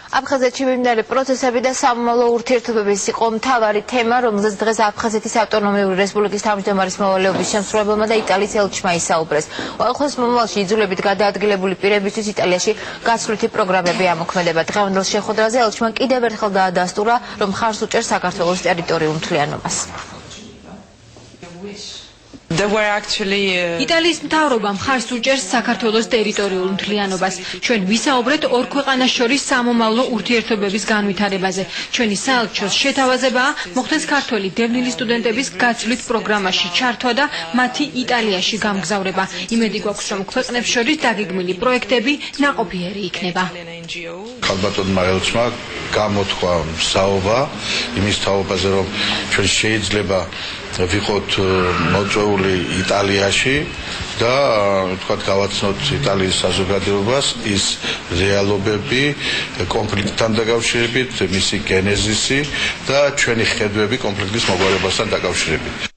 აფხაზეთში მიმდინარე პროცესები და სამომავლო ურთიერთობების იყო მთავარი თემა, რომელზეც დღეს აფხაზეთის ავტონომიური რესპუბლიკის თავმჯდომარის მოვალეობის შემსრულებელმა და იტალიის ელჩმა ისაუბრეს. უახლოეს მომავალში იძულებით გადაადგილებული პირებისთვის იტალიაში გასვლითი პროგრამები ამოქმედება. დღევანდელ შეხვედრაზე ელჩმა კიდევ ერთხელ დაადასტურა, რომ მხარს უჭერს საქართველოს ტერიტორიულ მთლიანობას. იტალიის მთავრობა მხარს უჭერს საქართველოს ტერიტორიულ მთლიანობას. ჩვენ ვისაუბრეთ ორ ქვეყანას შორის სამომავლო ურთიერთობების განვითარებაზე. ჩვენი საელჩოს შეთავაზებაა მოხდეს ქართველი დევნილი სტუდენტების გაცვლით პროგრამაში ჩართვა და მათი იტალიაში გამგზავრება. იმედი გვაქვს, რომ ქვეყნებს შორის დაგეგმილი პროექტები ნაყოფიერი იქნება. ქალბატონმა ელჩმა გამოთქვა საუბარ იმის თაობაზე, რომ ჩვენ შეიძლება ვიყოთ მოწვეული იტალიაში და თქვათ გავაცნოთ იტალიის საზოგადოებას ის რეალობები კონფლიქტთან დაკავშირებით, მისი გენეზისი და ჩვენი ხედვები კონფლიქტის მოგვარებასთან დაკავშირებით.